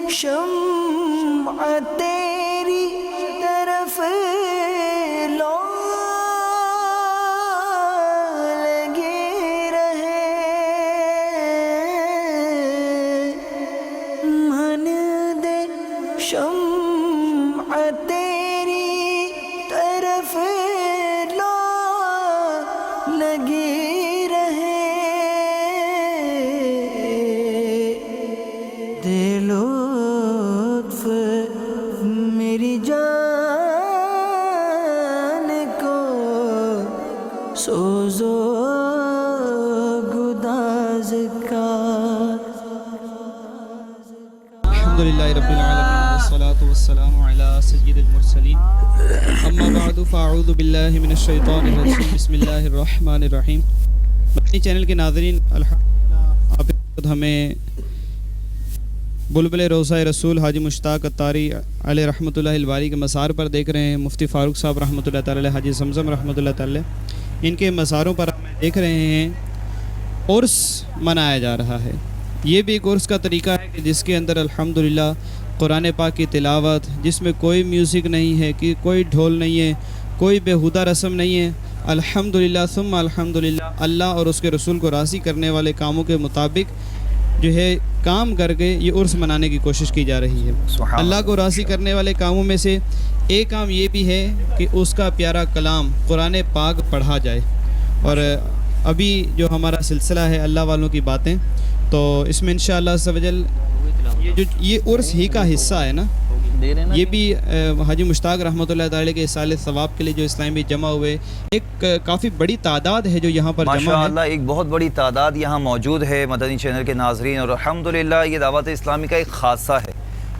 شمع تیری طرف لو لگے رہے من دے شمع تیری طرف لو لگی رہے دے لطف میری جان کو سوزو گداز کا الحمدللہ رب العالمین والصلاة والسلام علی سید المرسلین اما بعد فاعوذ باللہ من الشیطان الرجیم بسم اللہ الرحمن الرحیم۔ مدنی چینل کے ناظرین، الحمدللہ آپ ہمیں بلبل روضہ رسول حاجی مشتاق اتاری علیہ رحمۃ اللہ الباری کے مزار پر دیکھ رہے ہیں۔ مفتی فاروق صاحب رحمۃ اللہ تعالی، حاجی زمزم رحمۃ اللہ تعالی، ان کے مزاروں پر ہم دیکھ رہے ہیں عرس منایا جا رہا ہے۔ یہ بھی ایک عرس کا طریقہ ہے کہ جس کے اندر الحمدللہ قرآن پاک کی تلاوت، جس میں کوئی میوزک نہیں ہے، کہ کوئی ڈھول نہیں ہے، کوئی بیہودہ رسم نہیں ہے، الحمدللہ ثم الحمدللہ اللہ اور اس کے رسول کو راضی کرنے والے کاموں کے مطابق جو ہے کام کر کے یہ عرس منانے کی کوشش کی جا رہی ہے۔ اللہ کو راضی کرنے والے کاموں میں سے ایک کام یہ بھی ہے کہ اس کا پیارا کلام قرآن پاک پڑھا جائے، اور ابھی جو ہمارا سلسلہ ہے اللہ والوں کی باتیں، تو اس میں انشاءاللہ عز و جل یہ عرس ہی کا حصہ ہے نا، یہ بھی حاجی مشتاق رحمۃ اللہ تعالی کے اصال ثواب کے لیے جو اسلامی جمع ہوئے، ایک کافی بڑی تعداد ہے جو یہاں پر جمع ہے۔ ماشاءاللہ ایک بہت بڑی تعداد یہاں موجود ہے مدنی چینل کے ناظرین، اور الحمدللہ یہ دعوت اسلامی کا ایک خاصہ ہے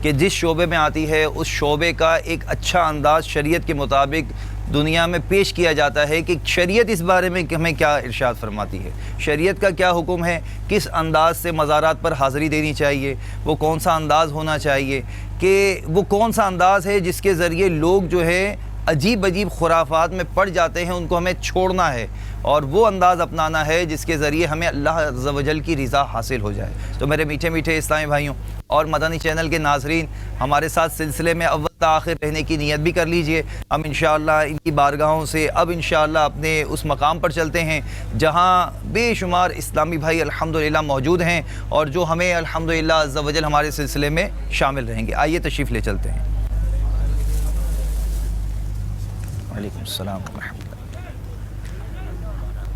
کہ جس شعبے میں آتی ہے اس شعبے کا ایک اچھا انداز شریعت کے مطابق دنیا میں پیش کیا جاتا ہے کہ شریعت اس بارے میں ہمیں کیا ارشاد فرماتی ہے، شریعت کا کیا حکم ہے، کس انداز سے مزارات پر حاضری دینی چاہیے، وہ کون سا انداز ہونا چاہیے، کہ وہ کون سا انداز ہے جس کے ذریعے لوگ جو ہے عجیب عجیب خرافات میں پڑ جاتے ہیں، ان کو ہمیں چھوڑنا ہے، اور وہ انداز اپنانا ہے جس کے ذریعے ہمیں اللہ عز و جل کی رضا حاصل ہو جائے۔ تو میرے میٹھے میٹھے اسلامی بھائیوں اور مدنی چینل کے ناظرین، ہمارے ساتھ سلسلے میں اول تا آخر رہنے کی نیت بھی کر لیجئے۔ ہم انشاءاللہ ان کی بارگاہوں سے اب انشاءاللہ اپنے اس مقام پر چلتے ہیں جہاں بے شمار اسلامی بھائی الحمدللہ موجود ہیں، اور جو ہمیں الحمدللہ عز و جل ہمارے سلسلے میں شامل رہیں گے۔ آئیے تشریف لے چلتے ہیں۔ وعلیکم السلام ورحمۃ اللہ۔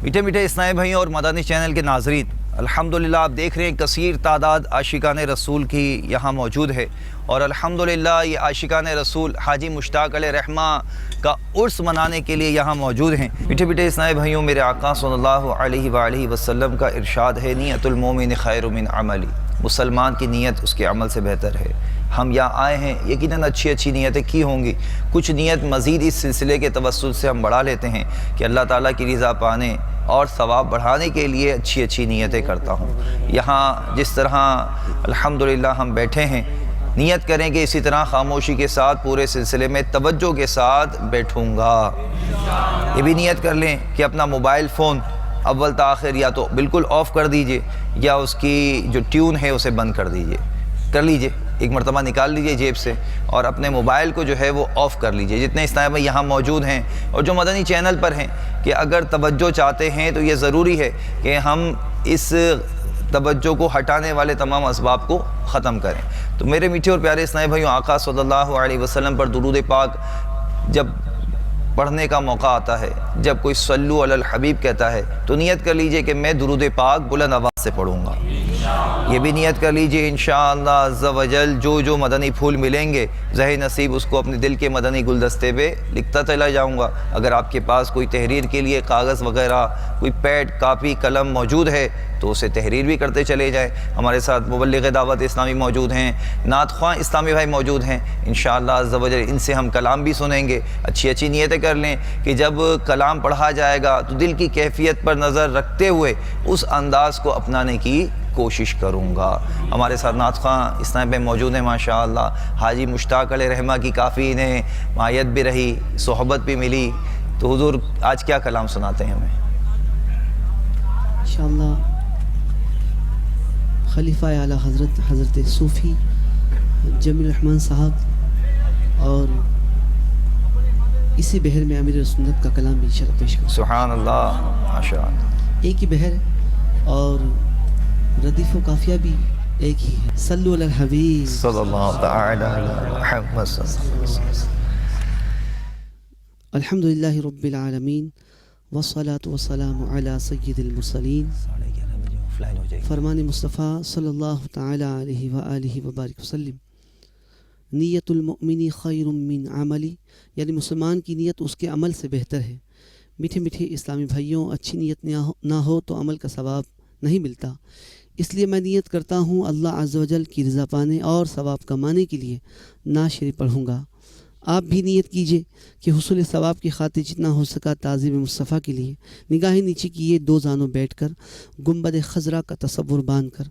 میٹھے میٹھے اسلامی بھائیوں اور مدنی چینل کے ناظرین، الحمدللہ آپ دیکھ رہے ہیں کثیر تعداد عاشقان رسول کی یہاں موجود ہے، اور الحمدللہ یہ عاشقان رسول حاجی مشتاق علیہ رحمہ کا عرس منانے کے لیے یہاں موجود ہیں۔ میٹھے میٹھے اسلامی بھائیوں، میرے آقا صلی اللہ علیہ وآلہ وسلم کا ارشاد ہے، نیت المومن خیر من عملی، مسلمان کی نیت اس کے عمل سے بہتر ہے۔ ہم یہاں آئے ہیں، یقیناً اچھی نیتیں کی ہوں گی، کچھ نیت مزید اس سلسلے کے توسل سے ہم بڑھا لیتے ہیں کہ اللہ تعالیٰ کی رضا پانے اور ثواب بڑھانے کے لیے اچھی نیتیں کرتا ہوں۔ یہاں جس طرح الحمدللہ ہم بیٹھے ہیں، نیت کریں کہ اسی طرح خاموشی کے ساتھ پورے سلسلے میں توجہ کے ساتھ بیٹھوں گا۔ یہ بھی نیت کر لیں کہ اپنا موبائل فون اول تا آخر یا تو بالکل آف کر دیجئے، یا اس کی جو ٹیون ہے اسے بند کر دیجئے، کر لیجئے، ایک مرتبہ نکال لیجئے جیب سے اور اپنے موبائل کو جو ہے وہ آف کر لیجئے۔ جتنے اسلامی بھائی یہاں موجود ہیں اور جو مدنی چینل پر ہیں، کہ اگر توجہ چاہتے ہیں تو یہ ضروری ہے کہ ہم اس توجہ کو ہٹانے والے تمام اسباب کو ختم کریں۔ تو میرے میٹھے اور پیارے اسلامی بھائیوں، آقا صلی اللہ علیہ وسلم پر درود پاک جب پڑھنے کا موقع آتا ہے، جب کوئی صلو علی الحبیب کہتا ہے، تو نیت کر لیجئے کہ میں درود پاک بلند آواز سے پڑھوں گا۔ یہ بھی نیت کر لیجئے انشاءاللہ عز و جل جو مدنی پھول ملیں گے، ذہن نصیب اس کو اپنے دل کے مدنی گلدستے پہ لکھتا چلا جاؤں گا۔ اگر آپ کے پاس کوئی تحریر کے لیے کاغذ وغیرہ، کوئی پیڈ، کاپی، قلم موجود ہے تو اسے تحریر بھی کرتے چلے جائیں۔ ہمارے ساتھ مبلغ دعوت اسلامی موجود ہیں، نعت خواں اسلامی بھائی موجود ہیں، انشاءاللہ عز و جل ان سے ہم کلام بھی سنیں گے۔ اچھی نیتیں کر لیں کہ جب کلام پڑھا جائے گا تو دل کی کیفیت پر نظر رکھتے ہوئے اس انداز کو اپنانے کی کوشش کروں گا۔ ہمارے ساتھ نعت خواں اسلامی بھائی موجود ہیں ماشاءاللہ، حاجی مشتاق علیہ رحمہ کی کافی انہیں معیت بھی رہی، صحبت بھی ملی، تو حضور آج کیا کلام سناتے ہیں ہمیں؟ انشاءاللہ خلیفہ اعلیٰ حضرت صوفی جمیل الرحمن صاحب اور اسی بحر میں امیر سنت کا کلام بھی انشاءاللہ پیش کروں. سبحان اللہ، ماشاء اللہ. ایک ہی بحر ہے اور ردیف و قافیہ بھی ایک ہی ہے. صلو علی الحبیب. صلی اللہ تعالی علی محمد صلی اللہ علیہ وسلم. الحمدللہ رب العالمین والصلاة والسلام علی سید المرسلین. فرمان مصطفیٰ صلی اللہ تعالی علیہ وآلہ وبارک وسلم. نیت المؤمن خیر من عملی، یعنی مسلمان کی نیت اس کے عمل سے بہتر ہے. میٹھے میٹھے اسلامی بھائیوں، اچھی نیت نہ ہو تو عمل کا ثواب نہیں ملتا. اس لیے میں نیت کرتا ہوں اللہ عز و جل کی رضا پانے اور ثواب کمانے کے لیے نعت شریف پڑھوں گا. آپ بھی نیت کیجئے کہ حصول ثواب کی خاطر جتنا ہو سکا تعظیم مصطفیٰ کے لیے نگاہیں نیچے کیے دو زانوں بیٹھ کر گنبد خضرا کا تصور باندھ کر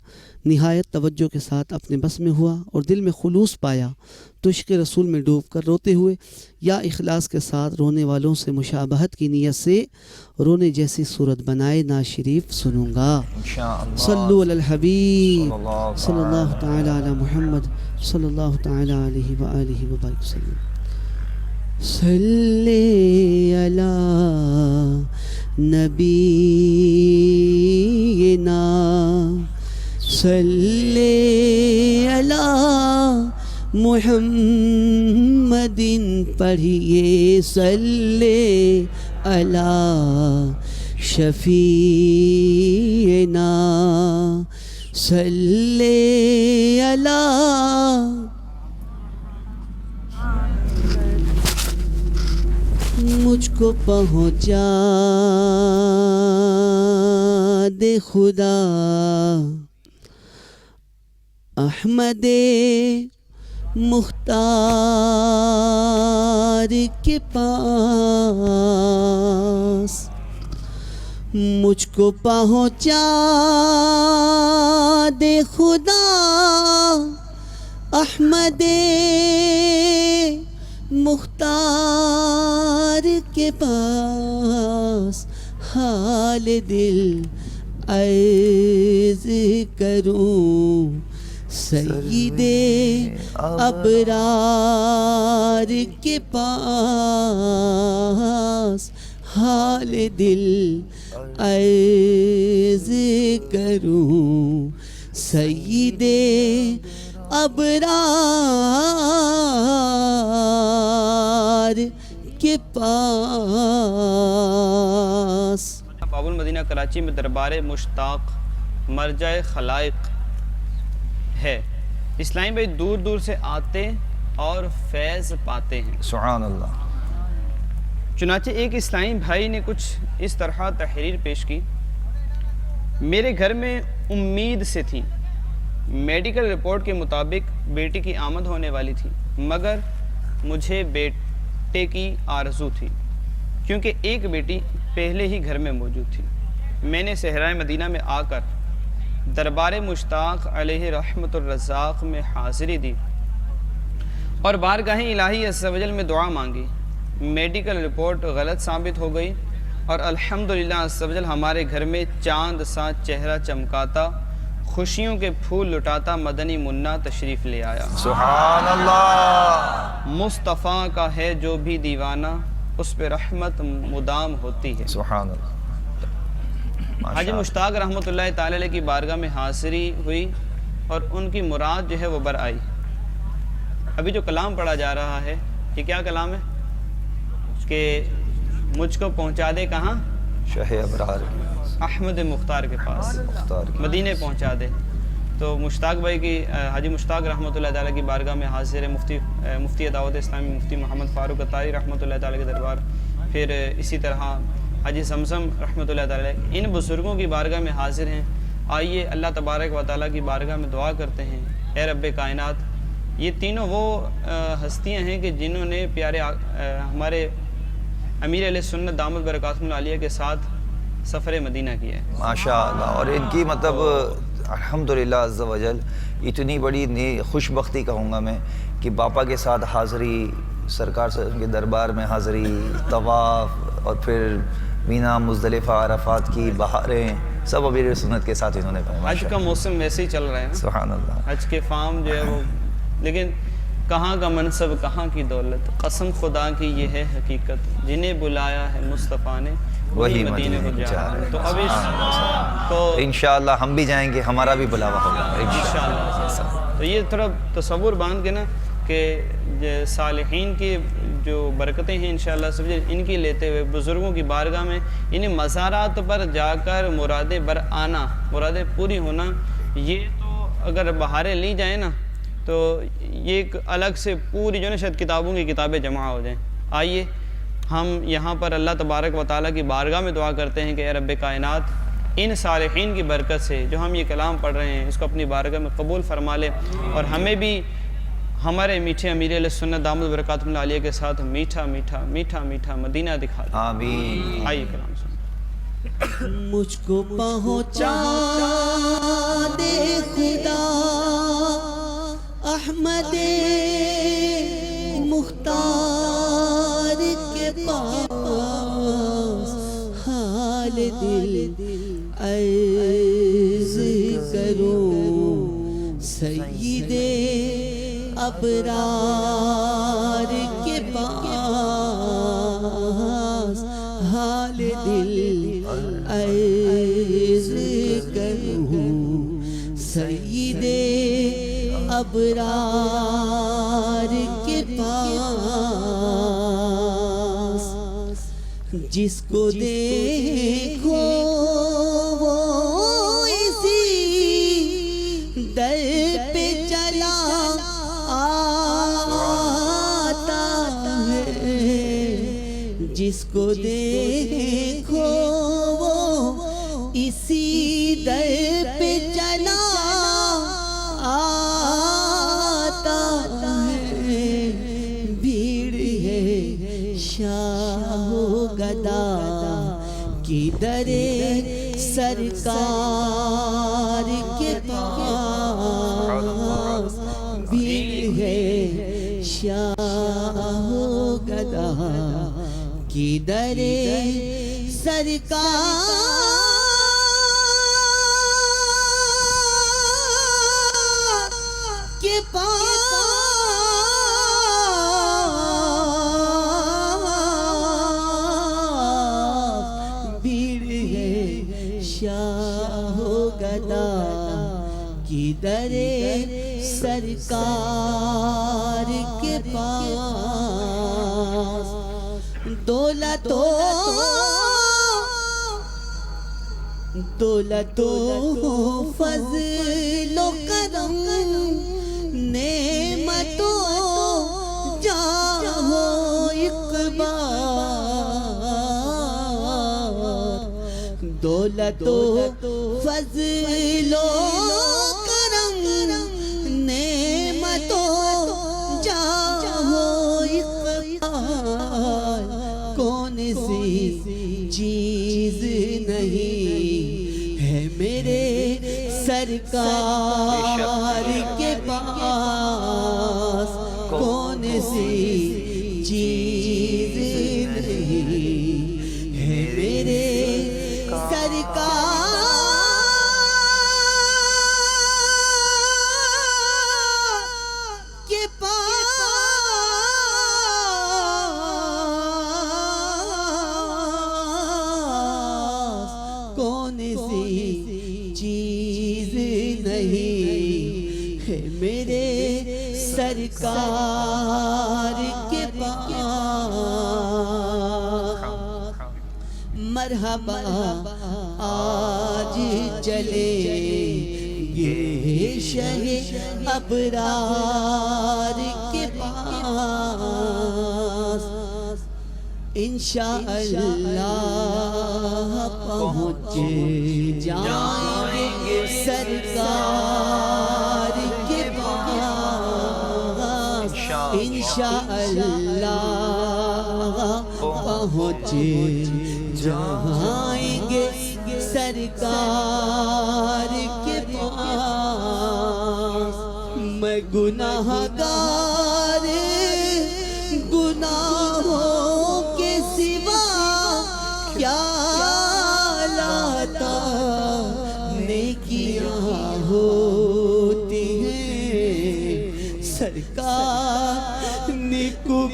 نہایت توجہ کے ساتھ اپنے بس میں ہوا اور دل میں خلوص پایا تو عشق رسول میں ڈوب کر روتے ہوئے یا اخلاص کے ساتھ رونے والوں سے مشابہت کی نیت سے رونے جیسی صورت بنائے نعت شریف سنوں گا. صلو علی الحبیب صلی اللہ تعالی علی محمد صلی اللہ تعالی علیہ وآلہ وبارک وسلم. صلی علی نبینا صلی علی محمد پڑھیے صلی علی شفیعنا صلی علی. مجھ کو پہنچا دے خدا احمد مختار کے پاس. مجھ کو پہنچا دے خدا احمد مختار کے پاس. حال دل عرض کروں سید ابرار کے پاس. حال دل عرض کروں سید ابرار کے پاس. باب المدینہ کراچی میں دربار مشتاق مرجع خلائق ہے. اسلامی بھائی دور دور سے آتے اور فیض پاتے ہیں. سبحان اللہ. چنانچہ ایک اسلامی بھائی نے کچھ اس طرح تحریر پیش کی. میرے گھر میں امید سے تھی. میڈیکل رپورٹ کے مطابق بیٹی کی آمد ہونے والی تھی، مگر مجھے بیٹے کی آرزو تھی کیونکہ ایک بیٹی پہلے ہی گھر میں موجود تھی. میں نے صحرائے مدینہ میں آ کر دربار مشتاق علیہ رحمت الرزاق میں حاضری دی اور بارگاہ الہی عز و جل میں دعا مانگی. میڈیکل رپورٹ غلط ثابت ہو گئی اور الحمدللہ عز و جل ہمارے گھر میں چاند سا چہرہ چمکاتا، خوشیوں کے پھول لٹاتا مدنی منا تشریف لے آیا. سبحان اللہ. مصطفیٰ کا ہے جو بھی دیوانہ، اس پہ رحمت مدام ہوتی ہے. سبحان اللہ. حاجی مشتاق رحمۃ اللہ تعالی علیہ کی بارگاہ میں حاضری ہوئی اور ان کی مراد جو ہے وہ بر آئی. ابھی جو کلام پڑھا جا رہا ہے یہ کیا کلام ہے کہ مجھ کو پہنچا دے کہاں؟ شاہ ابرار احمد مختار کے پاس، مدینے پہنچا دے. تو مشتاق بھائی کی حاجی مشتاق رحمۃ اللہ تعالیٰ کی بارگاہ میں حاضر مفتی دعوت اسلامی مفتی محمد فاروق اتاری رحمۃ اللہ تعالیٰ کے دربار. پھر اسی طرح حاجی زمزم رحمۃ اللہ تعالیٰ ان بزرگوں کی بارگاہ میں حاضر ہیں. آئیے اللہ تبارک و تعالیٰ کی بارگاہ میں دعا کرتے ہیں. اے رب کائنات، یہ تینوں وہ ہستیاں ہیں کہ جنہوں نے پیارے ہمارے امیر علیہ سنت دامت برکاتہم العالیہ کے ساتھ سفر مدینہ کیا ہے. ماشاء اللہ. اور ان کی مطلب الحمدللہ عز و جل اتنی بڑی خوش بختی کہوں گا میں کہ باپا کے ساتھ حاضری، سرکار سے ان کے دربار میں حاضری، طواف اور پھر مینا مزدلفہ عرفات کی بہاریں سب امیر سنت کے ساتھ انہوں نے پڑھا. حج کا موسم ویسے ہی چل رہا ہے. سبحان اللہ. حج کے فام جو ہے وہ لیکن کہاں کا منصب کہاں کی دولت، قسم خدا کی یہ ہے حقیقت، جنہیں بلایا ہے مصطفیٰ نے وہی مدینے کو جا رہے ہیں۔ تو اب اس کو انشاءاللہ ہم بھی جائیں گے، ہمارا بھی بلاوا ہوگا انشاءاللہ۔ تو یہ تھوڑا تصور باندھ کے نا کہ صالحین کی جو برکتیں ہیں انشاءاللہ سب ان کی لیتے ہوئے بزرگوں کی بارگاہ میں انہیں مزارات پر جا کر مرادیں بر آنا، مرادیں پوری ہونا، یہ تو اگر بہاریں لی جائیں نا تو یہ ایک الگ سے پوری جو نا شاید کتابوں کی کتابیں جمع ہو جائیں۔ آئیے ہم یہاں پر اللہ تبارک و تعالیٰ کی بارگاہ میں دعا کرتے ہیں کہ اے رب کائنات ان صالحین کی برکت سے جو ہم یہ کلام پڑھ رہے ہیں اس کو اپنی بارگاہ میں قبول فرما لے، اور ہمیں بھی ہمارے میٹھے امیر علیہ سنت دامت برکاتہ اللہ علیہ کے ساتھ میٹھا میٹھا میٹھا میٹھا مدینہ دکھا دے۔ آمین۔ آئیے کلام سن۔ مجھ کو پہنچا دے خدا احمد مختار کے پاس، حال دل عرض کروں سید ابرار کے پاس، حال دل عرض کروں سید ابرار کے پاس، جس کو دیکھو وہ اسی در پہ چلا آتا ہے، جس کو دیکھو وہ اسی در پہ چلا آتا ہے، بھیڑ ہے شاہ و گدا کی در سرکار کے پاس، بھیڑ ہے شاہ و گدا کی در سرکار کے پاس، بھیڑ ہے شاہ و گدا کی در سرکار کے پاس، دولت و فضل و کرم، نعمت و جاہ و اقبال، دولت و فضل و کرم، نعمت و جاہ و اقبال، کون سی چیز نہیں ہے میرے سرکار کے پاس، کون سی چیز نہیں ہے میرے سرکار کے پاس، کون سی چیز نہیں ہے میرے سرکار کے پاس، مرحبا آج چلے گے شہ ابرار کے پاس، انشاءاللہ پہنچ جائیں گے سرکار کے پاس، انشاءاللہ پہنچ جائیں گے سرکار کے پاس، میں گناہ گار گناہوں کے سوا کیا لاتا، نیکیاں ہوتی ہیں سر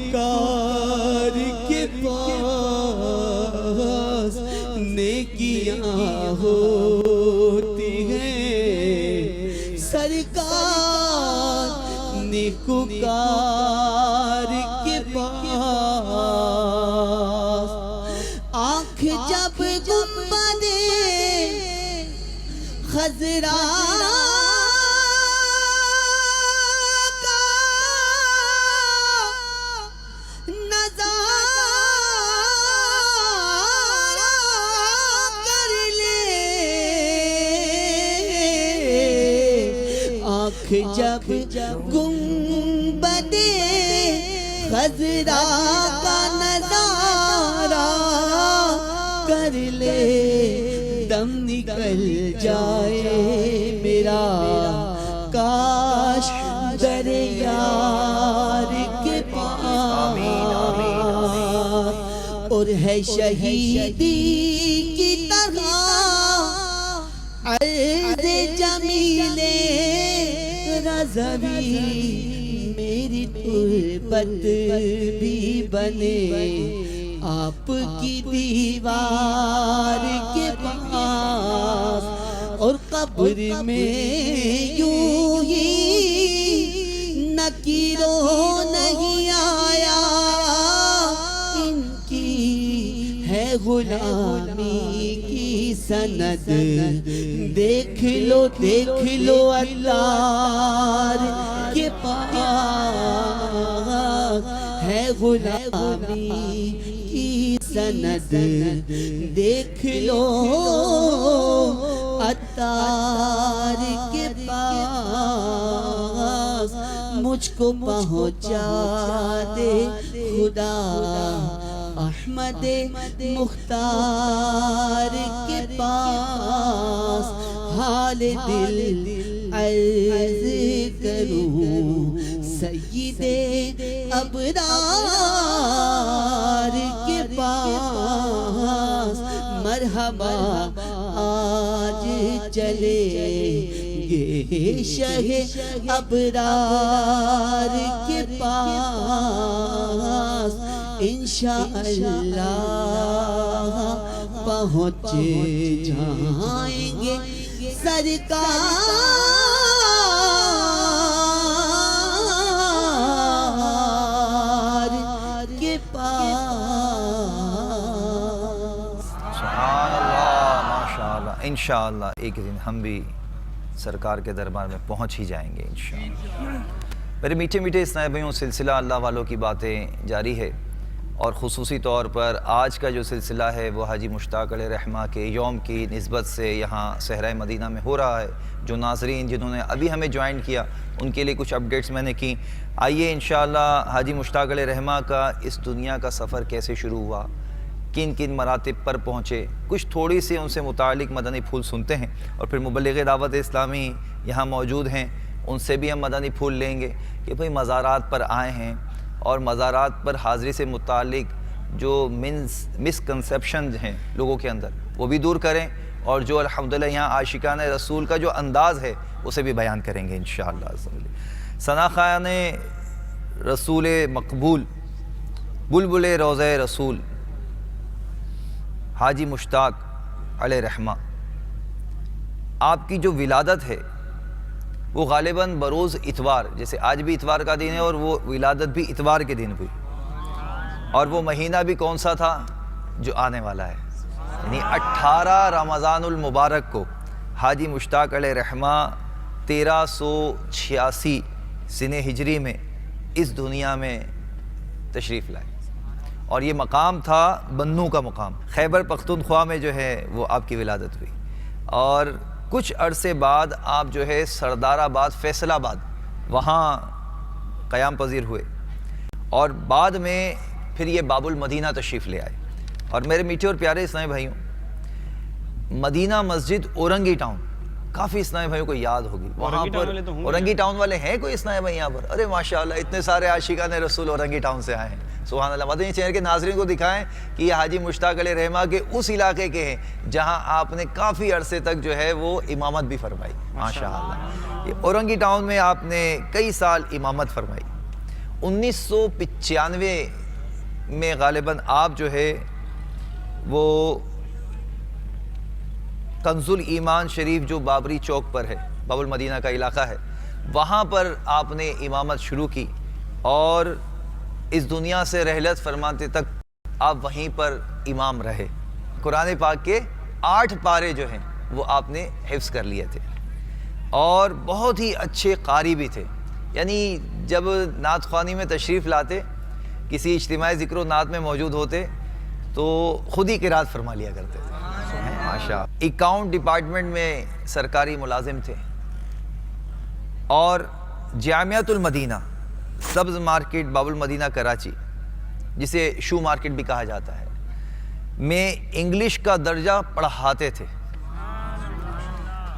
نیکوکار کے پاس نیکیاں ہوتی ہیں سرکار نیکوکار کے پاس آنکھ جب گنبد خضرا کا نظارہ کر لے آنکھ جب گنبد خضرا کا نظارہ کر لے دم نکل جائے میرا کاش در یار کے پاس اور ہے شہیدی کی طرح عرض جمیل رضوی میری تربت بھی بنے آپ کی دیوار کے پاس اور قبر میں یوں ہی نکیرو نہیں آیا ان کی ہے غلامی کی سند دیکھ لو اللہ کے پاس ہے غلامی کی سند دیکھ لو عطار کے پاس مجھ کو پہنچا دے خدا احمد مختار کے پاس حال دل عرض کروں سید ابرار کے پاس مرحبا آج چلے گے شہ ابرار کے پاس انشاءاللہ پہنچ جائیں گے سرکار کے پاس سبحان اللہ ماشاءاللہ انشاءاللہ ایک دن ہم بھی سرکار کے دربار میں پہنچ ہی جائیں گے انشاءاللہ۔ میرے میٹھے میٹھے اسلامی بھائیوں سلسلہ اللہ والوں کی باتیں جاری ہے اور خصوصی طور پر آج کا جو سلسلہ ہے وہ حاجی مشتاق علیہ رحمہ کے یوم کی نسبت سے یہاں صحرائے مدینہ میں ہو رہا ہے۔ جو ناظرین جنہوں نے ابھی ہمیں جوائن کیا ان کے لیے کچھ اپڈیٹس میں نے کی۔ آئیے انشاءاللہ حاجی مشتاق علیہ رحمہ کا اس دنیا کا سفر کیسے شروع ہوا، کن کن مراتب پر پہنچے، کچھ تھوڑی سی ان سے متعلق مدنی پھول سنتے ہیں اور پھر مبلغ دعوت اسلامی یہاں موجود ہیں، ان سے بھی ہم مدنی پھول لیں گے کہ بھئی مزارات پر آئے ہیں اور مزارات پر حاضری سے متعلق جو مسکنسیپشن ہیں لوگوں کے اندر وہ بھی دور کریں، اور جو الحمدللہ یہاں عاشقان رسول کا جو انداز ہے اسے بھی بیان کریں گے انشاءاللہ۔ ثناخوان رسول مقبول، بلبل روضہ رسول حاجی مشتاق علیہ رحمہ، آپ کی جو ولادت ہے وہ غالباً بروز اتوار، جیسے آج بھی اتوار کا دن ہے اور وہ ولادت بھی اتوار کے دن ہوئی، اور وہ مہینہ بھی کون سا تھا جو آنے والا ہے، یعنی 18 رمضان المبارک کو حاجی مشتاق علیہ رحمہ 1386 سنہ ہجری میں اس دنیا میں تشریف لائے، اور یہ مقام تھا بنو کا مقام، خیبر پختونخوا میں جو ہے وہ آپ کی ولادت ہوئی، اور کچھ عرصے بعد آپ جو ہے سردار آباد فیصل آباد وہاں قیام پذیر ہوئے، اور بعد میں پھر یہ باب المدینہ تشریف لے آئے۔ اور میرے میٹھے اور پیارے اسلامی بھائیوں، مدینہ مسجد اورنگی ٹاؤن کافی اسلامی بھائیوں کو یاد ہوگی، وہاں پر اورنگی ٹاؤن والے ہیں کوئی اسلامی بھائی یہاں پر؟ ارے ماشاءاللہ اتنے سارے عاشقان رسول اورنگی ٹاؤن سے آئے ہیں، سبحان اللہ۔ مدنی چینل کے ناظرین کو دکھائیں کہ یہ حاجی مشتاق علیہ رحمہ کے اس علاقے کے ہیں جہاں آپ نے کافی عرصے تک جو ہے وہ امامت بھی فرمائی، ماشاءاللہ۔ یہ اورنگی ٹاؤن میں آپ نے کئی سال امامت فرمائی، 1995 میں غالباً آپ جو ہے وہ کنز الایمان شریف جو بابری چوک پر ہے، باب المدینہ کا علاقہ ہے، وہاں پر آپ نے امامت شروع کی اور اس دنیا سے رحلت فرماتے تک آپ وہیں پر امام رہے۔ قرآن پاک کے 8 پارے جو ہیں وہ آپ نے حفظ کر لیے تھے اور بہت ہی اچھے قاری بھی تھے، یعنی جب نعت خوانی میں تشریف لاتے، کسی اجتماعی ذکر و نعت میں موجود ہوتے تو خود ہی قرات فرما لیا کرتے تھے ماشاء۔ اکاؤنٹ ڈپارٹمنٹ میں سرکاری ملازم تھے اور جامعۃ المدینہ سبز مارکیٹ باب المدینہ کراچی، جسے شو مارکیٹ بھی کہا جاتا ہے، میں انگلش کا درجہ پڑھاتے تھے۔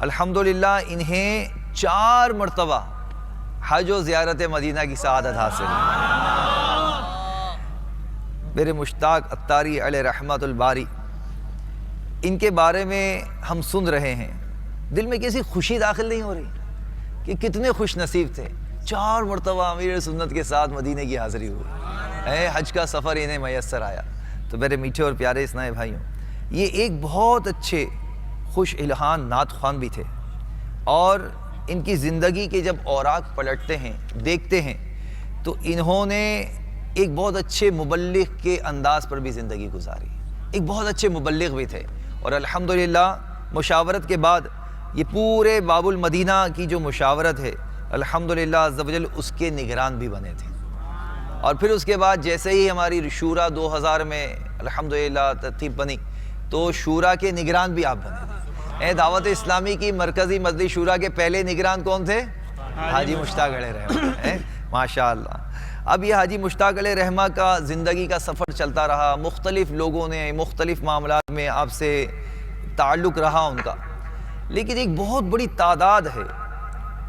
الحمدللہ انہیں 4 مرتبہ حج و زیارت مدینہ کی سعادت حاصل ہے۔ میرے مشتاق عطاری علیہ رحمت الباری، ان کے بارے میں ہم سن رہے ہیں، دل میں کیسی خوشی داخل نہیں ہو رہی کہ کتنے خوش نصیب تھے، 4 مرتبہ امیر سنت کے ساتھ مدینہ کی حاضری ہوئی، حج کا سفر انہیں میسر آیا۔ تو میرے میٹھے اور پیارے اسنائے بھائیوں، یہ ایک بہت اچھے خوش الہان نعت خوان بھی تھے اور ان کی زندگی کے جب اوراق پلٹتے ہیں، دیکھتے ہیں، تو انہوں نے ایک بہت اچھے مبلغ کے انداز پر بھی زندگی گزاری، ایک بہت اچھے مبلغ بھی تھے اور الحمدللہ مشاورت کے بعد یہ پورے باب المدینہ کی جو مشاورت ہے الحمدللہ عز و جل اس کے نگران بھی بنے تھے۔ اور پھر اس کے بعد جیسے ہی ہماری شورا 2000 میں الحمدللہ ترتیب بنی تو شورا کے نگران بھی آپ بنے۔ دعوت اسلامی کی مرکزی مجلس شورا کے پہلے نگران کون تھے؟ حاجی مشتاق علیہ رحمہ، ماشاءاللہ۔ اب یہ حاجی مشتاق علیہ رحمہ کا زندگی کا سفر چلتا رہا، مختلف لوگوں نے مختلف معاملات میں آپ سے تعلق رہا ان کا، لیکن ایک بہت بڑی تعداد ہے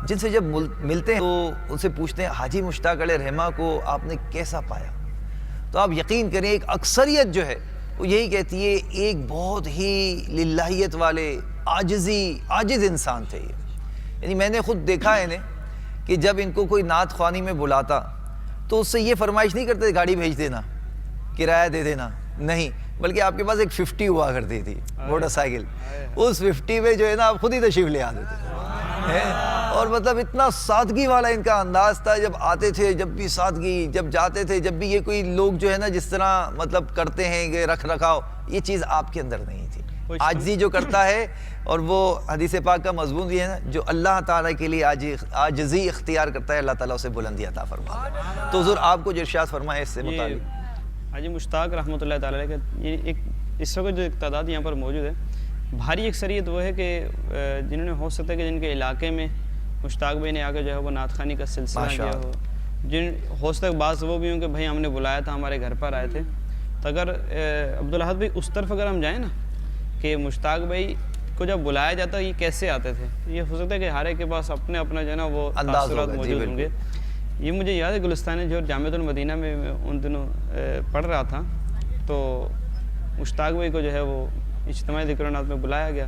جن سے جب ملتے ہیں تو ان سے پوچھتے ہیں حاجی مشتاق علیہ رحمہ کو آپ نے کیسا پایا، تو آپ یقین کریں ایک اکثریت جو ہے وہ یہی کہتی ہے ایک بہت ہی للہیت والے عاجز انسان تھے یہ۔ یعنی میں نے خود دیکھا ہے انہیں کہ جب ان کو کوئی نعت خوانی میں بلاتا تو اس سے یہ فرمائش نہیں کرتے گاڑی بھیج دینا، کرایہ دے دینا، نہیں، بلکہ آپ کے پاس ایک 50 ہوا کرتی تھی موٹر سائیکل، اس 50 میں جو ہے نا آپ خود ہی تشریف لے آتے تھے، اور مطلب اتنا سادگی والا ان کا انداز تھا، جب آتے تھے جب بھی سادگی، جب جاتے تھے جب بھی، یہ کوئی لوگ جو ہے نا جس طرح مطلب کرتے ہیں کہ رکھ رکھاؤ، یہ چیز آپ کے اندر نہیں تھی۔ عاجزی جو کرتا ہے، اور وہ حدیث پاک کا مضمون بھی ہے نا، جو اللہ تعالیٰ کے لیے عاجزی اختیار کرتا ہے اللہ تعالیٰ اسے بلندی عطا فرماتا ہے۔ تو حضور آپ کو جو ارشاد فرمائے اس سے متعلق۔ حاجی مشتاق رحمۃ اللہ تعالیٰ کا یہ ایک اس وقت جو تعداد یہاں پر موجود ہے، بھاری اکثریت وہ ہے کہ جنہوں نے ہو سکتا ہے کہ جن کے علاقے میں مشتاق بھائی نے آگے جو ہے وہ نعت خوانی کا سلسلہ کیا ہو، جن ہو سکتا ہے بعض وہ بھی ہوں کہ بھائی ہم نے بلایا تھا، ہمارے گھر پر آئے تھے، تو اگر عبدالاحد بھائی اس طرف اگر ہم جائیں نا کہ مشتاق بھائی کو جب بلایا جاتا ہے یہ کیسے آتے تھے، یہ ہو سکتا ہے کہ ہر ایک کے پاس اپنے اپنا جو ہے نا وہ تاثرات موجود ہوں گے۔ یہ مجھے یاد ہے گلستان جو جامعۃ المدینہ میں ان دنوں پڑھ رہا تھا، تو مشتاق بھائی کو جو ہے وہ اجتماعی ذکر و نعت میں بلایا گیا،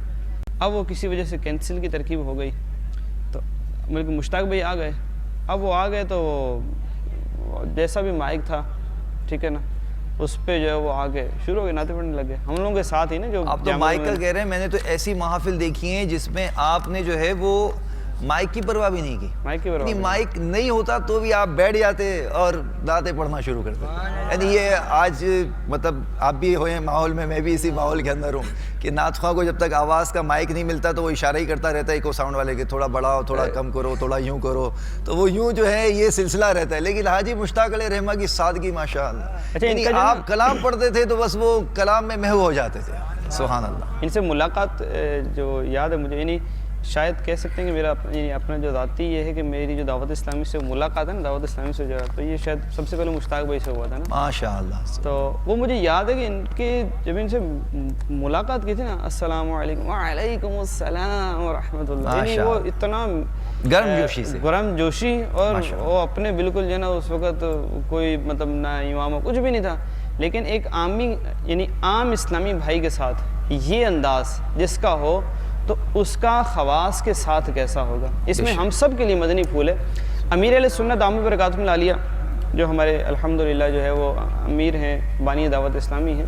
اب وہ کسی وجہ سے کینسل کی ترکیب ہو گئی، تو بلکہ مشتاق بھائی آ گئے، اب وہ آ گئے تو جیسا بھی مائک تھا ٹھیک ہے نا اس پہ جو ہے وہ آگے شروع ہو گئے نعتیں پڑھنے لگے، ہم لوگوں کے ساتھ ہی نا جو آپ تو مائک کا کہہ رہے ہیں، میں نے تو ایسی محافل دیکھی ہیں جس میں آپ نے جو ہے وہ مائک کی پرواہ بھی نہیں کی، مائک نہیں ہوتا تو بھی آپ بیٹھ جاتے اور نعتیں پڑھنا شروع کرتے۔ یعنی یہ آج مطلب آپ بھی ہوئے ماحول میں، میں بھی اسی ماحول کے اندر ہوں کہ نعت خواہ کو جب تک آواز کا مائک نہیں ملتا تو وہ اشارہ ہی کرتا رہتا ہے ایک ساؤنڈ والے کے، تھوڑا بڑھاؤ، تھوڑا کم کرو، تھوڑا یوں کرو، تو وہ یوں جو ہے یہ سلسلہ رہتا ہے۔ لیکن حاجی مشتاق علیہ رحمہ کی سادگی ماشاءاللہ، یعنی آپ کلام پڑھتے تھے تو بس وہ کلام میں محو ہو جاتے تھے، سبحان اللہ۔ ان سے ملاقات جو یاد ہے مجھے، یعنی شاید کہہ سکتے ہیں کہ میرا اپنا جو ذاتی یہ ہے کہ میری جو دعوت اسلامی سے ملاقات ہے نا، دعوت اسلامی سے جو ہے تو یہ شاید سب سے پہلے مشتاق بھائی سے ہوا تھا نا، ماشاءاللہ۔ تو وہ مجھے یاد ہے کہ ان کے جب ان سے ملاقات کی تھی نا، السلام علیکم، وعلیکم السلام ورحمۃ اللہ، یعنی وہ اتنا گرم جوشی اور وہ اپنے بالکل جو ہے نا اس وقت کوئی مطلب نہ امام کچھ بھی نہیں تھا، لیکن ایک عامی یعنی عام اسلامی بھائی کے ساتھ یہ انداز جس کا ہو تو اس کا خواص کے ساتھ کیسا ہوگا، اس میں ہم سب کے لیے مدنی پھول ہے۔ امیر علیہ سنت دامت برکاتہم العالیہ جو ہمارے الحمدللہ جو ہے وہ امیر ہیں، بانی دعوت اسلامی ہیں،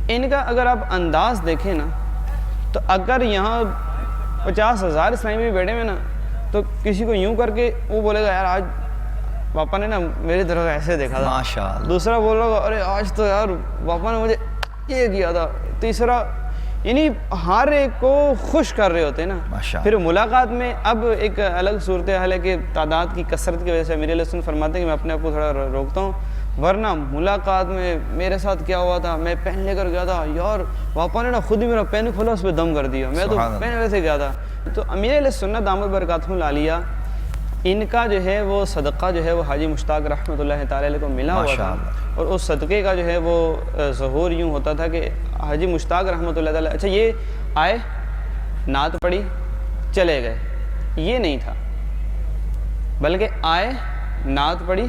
ان کا اگر آپ انداز دیکھیں نا تو اگر یہاں 50,000 اسلامی بھی بیٹھے ہوئے نا تو کسی کو یوں کر کے وہ بولے گا یار آج پاپا نے نا میری طرف ایسے دیکھا تھا، ماشاءاللہ، دوسرا بولے گا ارے آج تو یار پاپا نے مجھے یہ کیا تھا، تیسرا، یعنی ہر ایک کو خوش کر رہے ہوتے ہیں نا. ماشاءاللہ. پھر ملاقات میں اب ایک الگ صورتحال ہے کہ تعداد کی کثرت کی وجہ سے امیر علیہ السنت فرماتے ہیں کہ میں اپنے آپ کو تھوڑا روکتا ہوں، ورنہ ملاقات میں میرے ساتھ کیا ہوا تھا، میں پین لے کر گیا تھا، یار پاپا نے نا خود ہی میرا پین کھولا اس پہ دم کر دیا، میں تو پین ویسے گیا تھا. تو امیر علیہ السنت دامت برکاتہم العالیہ ان کا جو ہے وہ صدقہ جو ہے وہ حاجی مشتاق رحمۃ اللہ تعالی علیہ کو ملا ہوا تھا، اور اس صدقے کا جو ہے وہ ظہور یوں ہوتا تھا کہ حاجی مشتاق رحمۃ اللہ تعالی، اچھا یہ آئے نعت پڑھی چلے گئے، یہ نہیں تھا، بلکہ آئے نعت پڑھی،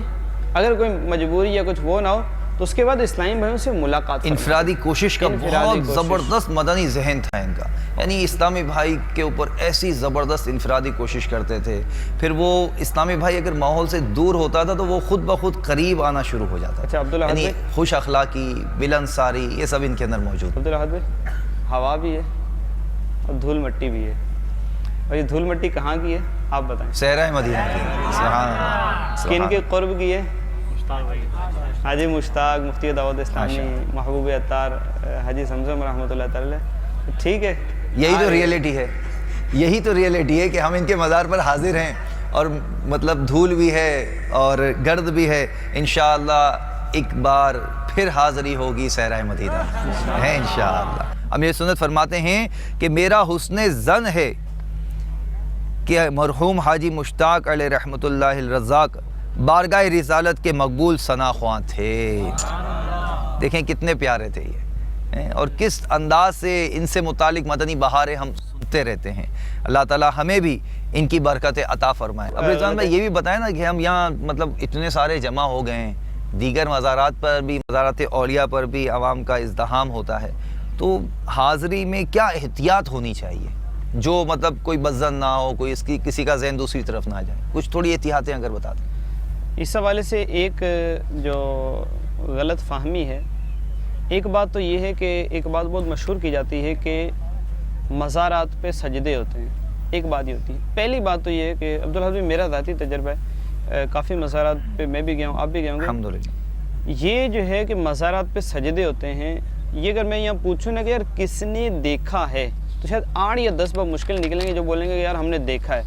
اگر کوئی مجبوری یا کچھ وہ نہ ہو تو اس کے بعد اسلامی بھائیوں سے ملاقات. انفرادی کوشش کا بہت زبردست مدنی ذہن تھا ان کا، یعنی اسلامی بھائی کے اوپر ایسی زبردست انفرادی کوشش کرتے تھے. پھر وہ اسلامی بھائی اگر ماحول سے دور ہوتا تھا تو وہ خود بخود قریب آنا شروع ہو جاتا اچھا تھا. یعنی خوش اخلاقی، ملنساری، یہ سب ان کے اندر موجود. عبدالحد بھائی، ہوا بھی ہے اور دھول مٹی بھی ہے، اور یہ دھول مٹی کہاں کی ہے آپ بتائیں؟ صحرائے مدینہ کی. سبحان اللہ. کن کے قرب کی ہے؟ حاجی مشتاق مفتی دعوت اسلامی، محبوب عطار حاجی زمزم رحمۃ اللہ تعالی. ٹھیک ہے، یہی تو ریئلٹی ہے، یہی تو ریئلٹی ہے کہ ہم ان کے مزار پر حاضر ہیں، اور مطلب دھول بھی ہے اور گرد بھی ہے. انشاءاللہ ایک بار پھر حاضری ہوگی صحرائے مدینہ ہے انشاءاللہ. امیر سنت فرماتے ہیں کہ میرا حسن ظن ہے کہ مرحوم حاجی مشتاق علیہ رحمۃ اللہ الرزاق بارگاہ رسالت کے مقبول ثناخواں تھے. دیکھیں کتنے پیارے تھے یہ، اور کس انداز سے ان سے متعلق مدنی بہاریں ہم سنتے رہتے ہیں. اللہ تعالی ہمیں بھی ان کی برکتیں عطا فرمائے. اب رضوان بھائی یہ بھی بتائیں نا کہ ہم یہاں مطلب اتنے سارے جمع ہو گئے ہیں، دیگر مزارات پر بھی، مزارات اولیاء پر بھی عوام کا ازدحام ہوتا ہے، تو حاضری میں کیا احتیاط ہونی چاہیے جو مطلب کوئی بزن نہ ہو، کوئی اس کی کسی کا ذہن دوسری طرف نہ جائے؟ کچھ تھوڑی احتیاطیں اگر بتا دیں. اس حوالے سے ایک جو غلط فہمی ہے، ایک بات تو یہ ہے کہ ایک بات بہت مشہور کی جاتی ہے کہ مزارات پہ سجدے ہوتے ہیں. ایک بات یہ ہوتی ہے، پہلی بات تو یہ ہے کہ عبدالحد بھائی میرا ذاتی تجربہ ہے، کافی مزارات پہ میں بھی گیا ہوں، آپ بھی گئے ہوں گے. الحمدللہ. یہ جو ہے کہ مزارات پہ سجدے ہوتے ہیں، یہ اگر میں یہاں پوچھوں نا کہ یار کس نے دیکھا ہے تو شاید 8 یا 10 بار مشکل نکلیں گے جو بولیں گے کہ یار ہم نے دیکھا ہے،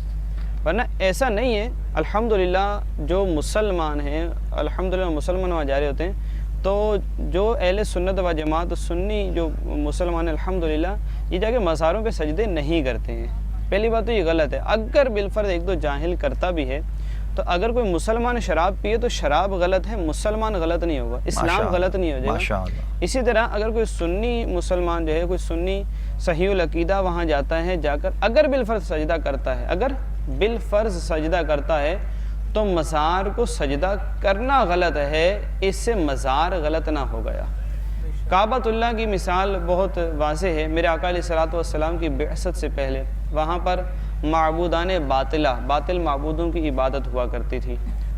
ورنہ ایسا نہیں ہے. الحمدللہ جو مسلمان ہیں، الحمدللہ مسلمان وہاں جا رہے ہوتے ہیں، تو جو اہل سنت و جماعت سنی جو مسلمان الحمدللہ یہ جا کے مزاروں پہ سجدے نہیں کرتے ہیں. پہلی بات تو یہ غلط ہے. اگر بالفرض ایک دو جاہل کرتا بھی ہے تو اگر کوئی مسلمان شراب پیے تو شراب غلط ہے، مسلمان غلط نہیں ہوگا، اسلام غلط نہیں ہو جائے گا. اسی طرح اگر کوئی سنی مسلمان جو ہے، کوئی سنی صحیح العقیدہ وہاں جاتا ہے، جا کر اگر بالفرض سجدہ کرتا ہے، اگر بالفرض سجدہ کرتا ہے تو مزار کو سجدہ کرنا غلط ہے، اس سے مزار غلط نہ ہو گیا. کعبۃ اللہ کی مثال بہت واضح ہے. میرے آقا علیہ الصلوۃ والسلام کی بعثت سے پہلے وہاں پر معبودان باطل معبودوں کی عبادت ہوا کرتی تھی.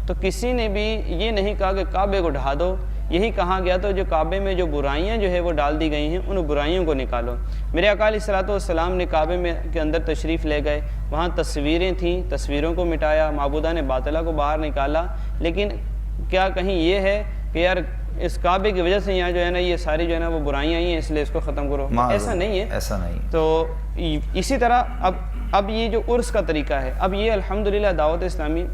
تو کسی نے بھی یہ نہیں کہا کہ کعبے کو ڈھا دو، یہی کہا گیا تو جو کعبے میں جو برائیاں جو ہے وہ ڈال دی گئی ہیں ان برائیوں کو نکالو. میرے آقا علیہ الصلوۃ والسلام نے کعبے میں کے اندر تشریف لے گئے، وہاں تصویریں تھیں، تصویروں کو مٹایا، معبودان باطلہ کو باہر نکالا. لیکن کیا کہیں یہ ہے کہ یار اس کعبے کی وجہ سے یہاں جو ہے نا یہ ساری جو ہے نا وہ برائیاں ہی ہیں اس لیے اس کو ختم کرو؟ ایسا نہیں ہے، ایسا نہیں. تو اسی طرح اب یہ جو عرس کا طریقہ ہے، اب یہ الحمدللہ دعوت اسلامی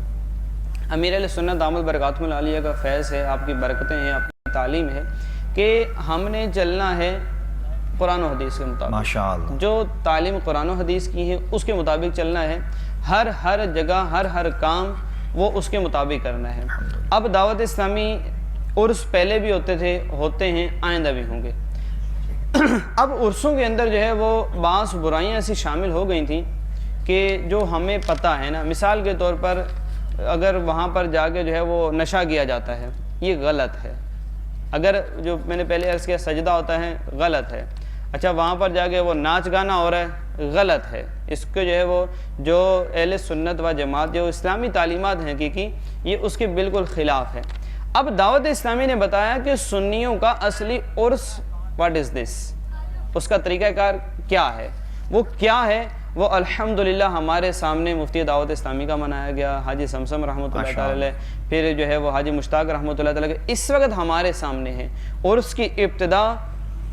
امیر علیہ سنت دامت برکاتہم العالیہ کا فیض ہے، آپ کی برکتیں ہیں، آپ کی تعلیم ہے کہ ہم نے چلنا ہے قرآن و حدیث کے مطابق. ماشاءاللہ. جو تعلیم قرآن و حدیث کی ہے اس کے مطابق چلنا ہے. ہر جگہ ہر کام وہ اس کے مطابق کرنا ہے. اب دعوت اسلامی عرس پہلے بھی ہوتے ہیں، آئندہ بھی ہوں گے. اب عرسوں کے اندر جو ہے وہ بعض برائیاں ایسی شامل ہو گئی تھیں کہ جو ہمیں پتہ ہے نا. مثال کے طور پر اگر وہاں پر جا کے جو ہے وہ نشہ کیا جاتا ہے، یہ غلط ہے. اگر جو میں نے پہلے عرض کیا سجدہ ہوتا ہے، غلط ہے. اچھا وہاں پر جا کے وہ ناچ گانا ہو رہا ہے، غلط ہے. اس کو جو ہے وہ جو اہل سنت و جماعت جو اسلامی تعلیمات ہیں حقیقی، یہ اس کے بالکل خلاف ہے. اب دعوت اسلامی نے بتایا کہ سنیوں کا اصلی عرس واٹ از دس، اس کا طریقہ کار کیا ہے، وہ کیا ہے، وہ الحمدللہ ہمارے سامنے مفتی دعوت اسلامی کا منایا گیا، حاجی سمسم رحمۃ اللہ تعالی علیہ، پھر جو ہے وہ حاجی مشتاق رحمۃ اللہ تعالی علیہ اس وقت ہمارے سامنے ہے۔ عرس کی ابتدا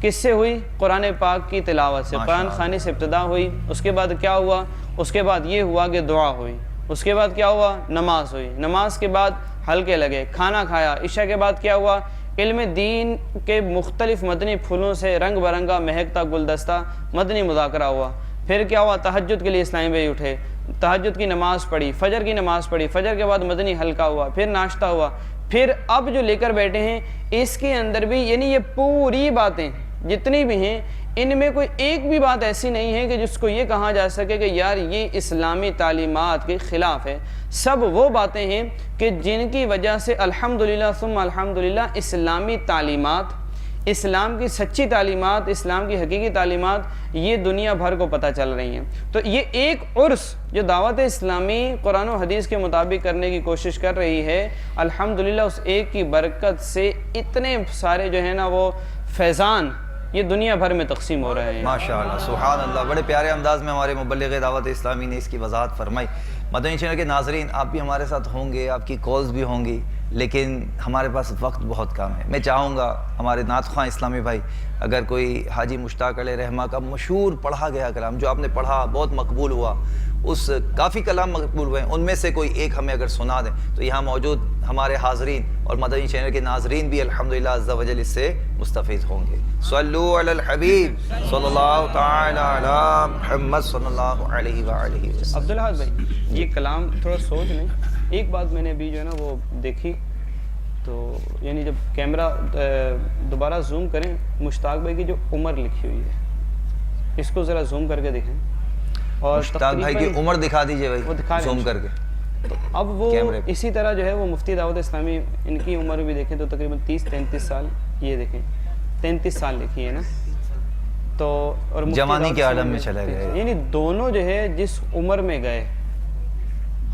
کس سے ہوئی؟ قرآن پاک کی تلاوت سے، قرآن خوانی سے ابتدا ہوئی۔ اس کے بعد کیا ہوا؟ اس کے بعد یہ ہوا کہ دعا ہوئی، اس کے بعد کیا ہوا؟ نماز ہوئی، نماز کے بعد حلقے لگے، کھانا کھایا، عشاء کے بعد کیا ہوا؟ علم دین کے مختلف مدنی پھولوں سے رنگ برنگا مہکتا گلدستہ مدنی مذاکرہ ہوا۔ پھر کیا ہوا؟ تہجد کے لیے اسلامی بھائی اٹھے، تہجد کی نماز پڑھی، فجر کی نماز پڑھی، فجر کے بعد مدنی حلقہ ہوا، پھر ناشتہ ہوا، پھر اب جو لے کر بیٹھے ہیں اس کے اندر بھی یعنی یہ پوری باتیں جتنی بھی ہیں ان میں کوئی ایک بھی بات ایسی نہیں ہے کہ جس کو یہ کہا جا سکے کہ یار یہ اسلامی تعلیمات کے خلاف ہے۔ سب وہ باتیں ہیں کہ جن کی وجہ سے الحمدللہ ثم الحمدللہ اسلامی تعلیمات، اسلام کی سچی تعلیمات، اسلام کی حقیقی تعلیمات یہ دنیا بھر کو پتہ چل رہی ہیں۔ تو یہ ایک عرس جو دعوت اسلامی قرآن و حدیث کے مطابق کرنے کی کوشش کر رہی ہے، الحمدللہ اس ایک کی برکت سے اتنے سارے جو ہے نا وہ فیضان یہ دنیا بھر میں تقسیم ہو رہے ہیں۔ ماشاءاللہ، سبحان اللہ، بڑے پیارے انداز میں ہمارے مبلغ دعوت اسلامی نے اس کی وضاحت فرمائی۔ مدنی چینل کے ناظرین، آپ بھی ہمارے ساتھ ہوں گے، آپ کی کالز بھی ہوں گی، لیکن ہمارے پاس وقت بہت کم ہے۔ میں چاہوں گا ہمارے نعت خواں اسلامی بھائی اگر کوئی حاجی مشتاق علیہ رحمہ کا مشہور پڑھا گیا کلام جو آپ نے پڑھا بہت مقبول ہوا، اس کافی کلام مقبول ہوئے ان میں سے کوئی ایک ہمیں اگر سنا دیں تو یہاں موجود ہمارے حاضرین اور مدنی چینل کے ناظرین بھی الحمدللہ عز و جل اس سے مستفید ہوں گے۔ صلو علی الحبیب صلی اللہ تعالی علی محمد صلی اللہ علیہ وآلہ وسلم۔ عبدالحاد بھائی یہ کلام تھوڑا سوچ لیں، ایک بات میں نے ابھی جو ہے نا وہ دیکھی تو یعنی جب کیمرہ دوبارہ زوم کریں مشتاق بھائی کی جو عمر لکھی ہوئی ہے اس کو ذرا زوم کر کے دیکھیں، اور مشتاق بھائی کی عمر دکھا دیجئے وہ بھائی دکھا زوم کر کے۔ تو اب وہ اسی طرح جو ہے وہ مفتی دعوت اسلامی ان کی عمر بھی دیکھیں تو تقریباً 30-33 سال، یہ دیکھیں 33 سال لکھی ہے نا، تو اور جوانی کے عالم میں چلے گئے، یعنی دونوں جو ہے جس عمر میں گئے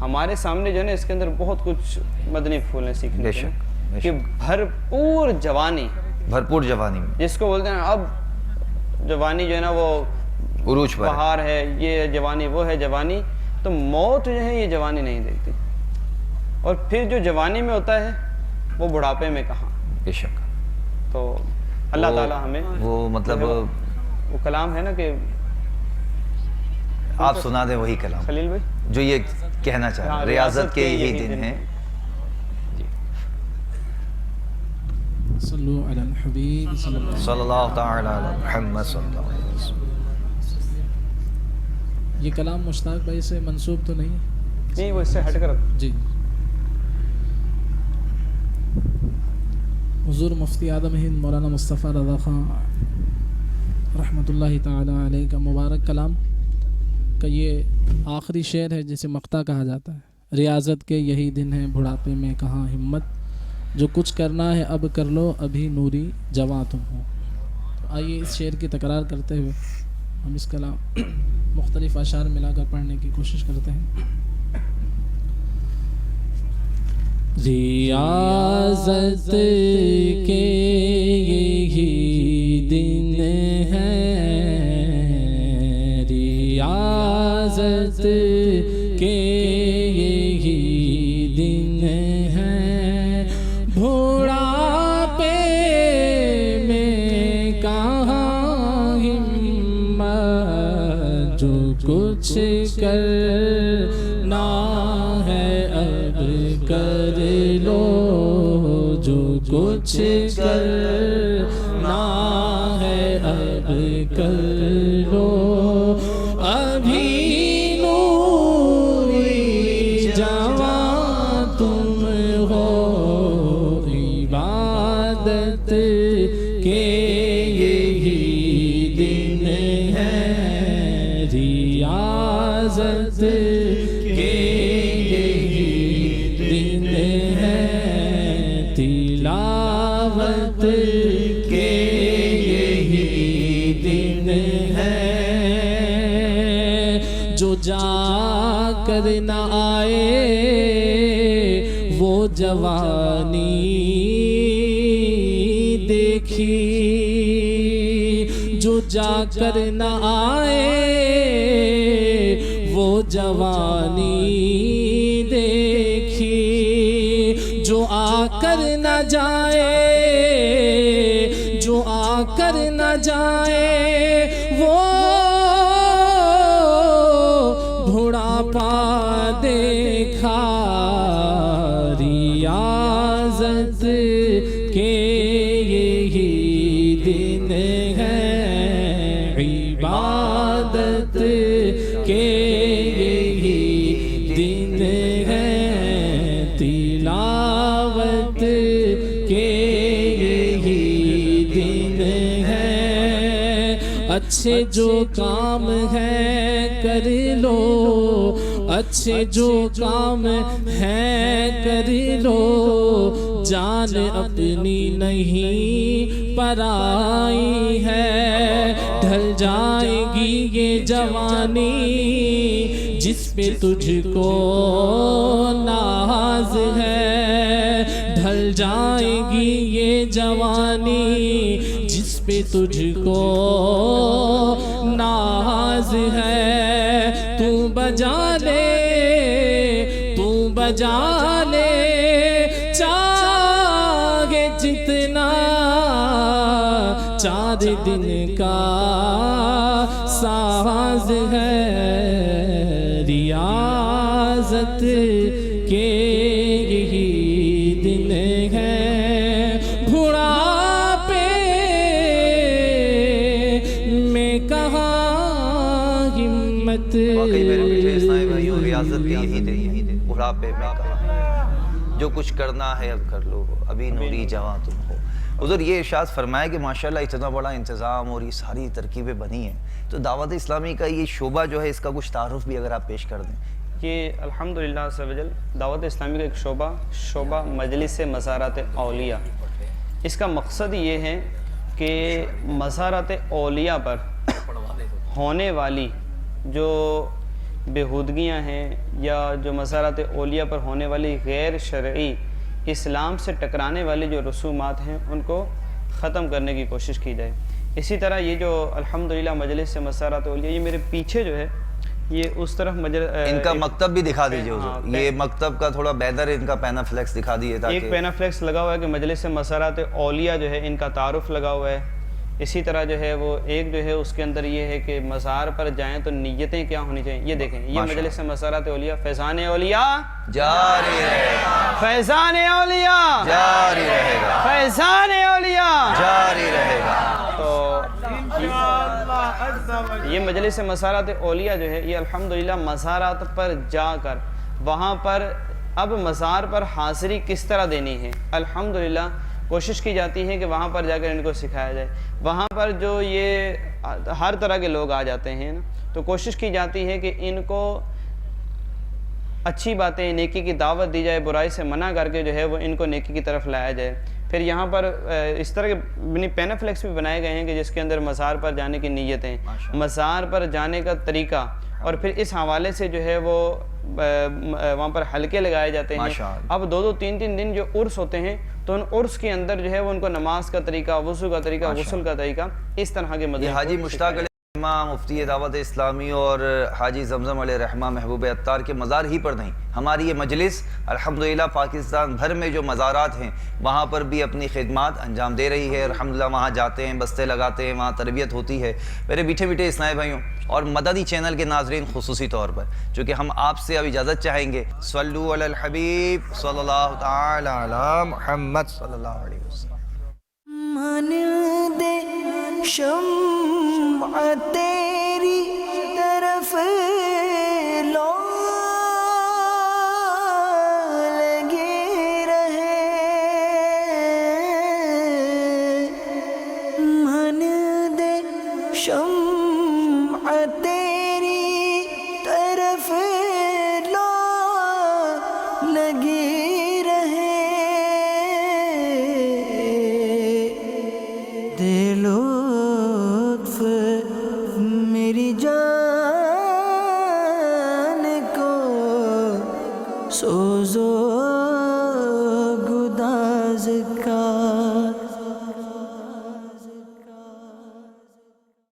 ہمارے سامنے جو ہے نا اس کے اندر بہت کچھ مدنی پھول ہیں سیکھنے کے کہ بھرپور جوانی، بھرپور جوانی میں جس کو بولتے ہیں اب جوانی جو ہے نا وہ عروج پر بہار ہے، یہ جوانی وہ ہے جوانی، تو موت جو ہے یہ جوانی نہیں دیکھتی، اور پھر جو جوانی میں ہوتا ہے وہ بڑھاپے میں کہاں۔ بے شک، تو اللہ تعالی ہمیں وہ مطلب وہ کلام ہے نا کہ آپ سنا دیں وہی کلام خلیل بھائی جو یہ کہنا چاہ رہے ہیں، ریاضت کے یہی دن ہیں۔ صلو علی الحبیب صلی اللہ تعالی علی محمد صلی اللہ علیہ وسلم۔ یہ کلام مشتاق بھائی سے منسوب تو نہیں؟ نہیں، وہ اس سے ہٹ کر جی۔ حضور مفتی اعظم ہند مولانا مصطفیٰ رضا خان رحمۃ اللہ تعالی علیہ کا مبارک کلام کا یہ آخری شعر ہے جسے مقطع کہا جاتا ہے۔ ریاضت کے یہی دن ہیں، بڑھاپے میں کہاں ہمت، جو کچھ کرنا ہے اب کر لو، ابھی نوری جواں تم ہو۔ تو آئیے اس شعر کی تکرار کرتے ہوئے ہم اس کلام مختلف اشعار ملا کر پڑھنے کی کوشش کرتے ہیں۔ ریاضت کے یہی دن ہیں، ریاضت کے یہی دن ہیں، بڑھاپے میں کہاں ہمت، جو کچھ کرنا ہے اب کر لو، جو کچھ کرنا ہے اب کر لو، ابھی نوری جواں تم ہو، عبادت کے یہی دن ہیں، ریاضت کے یہی دن ہیں، تلاوت کے یہی دن ہیں، جو جا کر نہ آئے وہ جوانی دیکھی جو جا کر نہ آئے وہ جوانی دیکھی جو آ کر نہ جائے جو آ کر نہ جائے وہ بڑھاپا دیکھا ریاضت کے یہی دن ہے عبادت کے یہی دن ہے تلاوت کے یہی دن ہے اچھے جو کام ہے کر لو اچھے جو کام ہے کر لو جان اپنی نہیں پرائی ہے ڈھل جائے گی یہ جوانی جس پہ تجھ کو ناز ہے ڈھل جائے گی یہ جوانی جس پہ تجھ کو ناز ہے تو بجا لے چاہے جتنا 4 دن کا ساز ہے ریاضت کے یہی دن ہے بڑھاپے میں کہاں ہمت واقعی میرے میٹھے اسلامی بھائیوں ریاضت کے یہی دن بڑھاپے میں کہاں جو کچھ کرنا ہے اب کر لو ابھی نوری جوان تم ہو حضور یہ ارشاد فرمایا کہ ماشاءاللہ اتنا بڑا انتظام اور یہ ساری ترکیبیں بنی ہیں تو دعوت اسلامی کا یہ شعبہ جو ہے اس کا کچھ تعارف بھی اگر آپ پیش کر دیں یہ الحمدللہ عز و جل دعوت اسلامی کا ایک شعبہ مجلس مزارات اولیاء اس کا مقصد یہ ہے کہ مزارات اولیاء پر ہونے والی جو بےہودگیاں ہیں یا جو مزارات اولیاء پر ہونے والی غیر شرعی اسلام سے ٹکرانے والی جو رسومات ہیں ان کو ختم کرنے کی کوشش کی جائے اسی طرح یہ جو الحمدللہ مجلس سے مزارات اولیاء یہ میرے پیچھے جو ہے یہ اس طرف ان کا مکتب بھی دکھا دیجئے حضور یہ مکتب کا تھوڑا بینر ان کا پینا فلیکس دکھا دیئے تاکہ ایک پینا فلیکس لگا ہوا ہے کہ مجلس سے مزارات اولیاء جو ہے ان کا تعارف لگا ہوا ہے اسی طرح جو ہے وہ ایک جو ہے اس کے اندر یہ ہے کہ مزار پر جائیں تو نیتیں کیا ہونی چاہیے یہ دیکھیں یہ مجلس مزارات اولیاء فیضان اولیاء جاری رہے گا فیضان اولیاء جاری رہے گا فیضان اولیاء جاری رہے گا تو یہ مجلس مزارات اولیاء جو ہے یہ الحمدللہ مزارات پر جا کر وہاں پر اب مزار پر حاضری کس طرح دینی ہے الحمدللہ کوشش کی جاتی ہے کہ وہاں پر جا کر ان کو سکھایا جائے وہاں پر جو یہ ہر طرح کے لوگ آ جاتے ہیں تو کوشش کی جاتی ہے کہ ان کو اچھی باتیں نیکی کی دعوت دی جائے برائی سے منع کر کے جو ہے وہ ان کو نیکی کی طرف لایا جائے پھر یہاں پر اس طرح کے پینافلیکس بھی بنائے گئے ہیں کہ جس کے اندر مزار پر جانے کی نیتیں مزار پر جانے کا طریقہ اور پھر اس حوالے سے جو ہے وہ وہاں پر حلقے لگائے جاتے ہیں اب 2-2 3-3 دن جو عرس ہوتے ہیں تو ان عرس کے اندر جو ہے وہ ان کو نماز کا طریقہ وضو کا طریقہ غسل کا طریقہ اس طرح کے مدعو حاجی مشتاق علیہ رحمہ مفتی دعوت اسلامی اور حاجی زمزم علیہ رحمہ محبوب عطار کے مزار ہی پر نہیں ہماری یہ مجلس الحمدللہ پاکستان بھر میں جو مزارات ہیں وہاں پر بھی اپنی خدمات انجام دے رہی ہے الحمدللہ وہاں جاتے ہیں بستے لگاتے ہیں وہاں تربیت ہوتی ہے میرے میٹھے میٹھے اسلامی بھائیوں اور مدنی چینل کے ناظرین خصوصی طور پر جو کہ ہم آپ سے اب اجازت چاہیں گے صلو علی الحبیب صلی اللہ تعالی علی محمد صلی اللہ علیہ وسلم من دے شمع تیری طرف لو لگے رہے من دے شمع تیری طرف لو لگی رہے دے لطف میری جان کو سوزو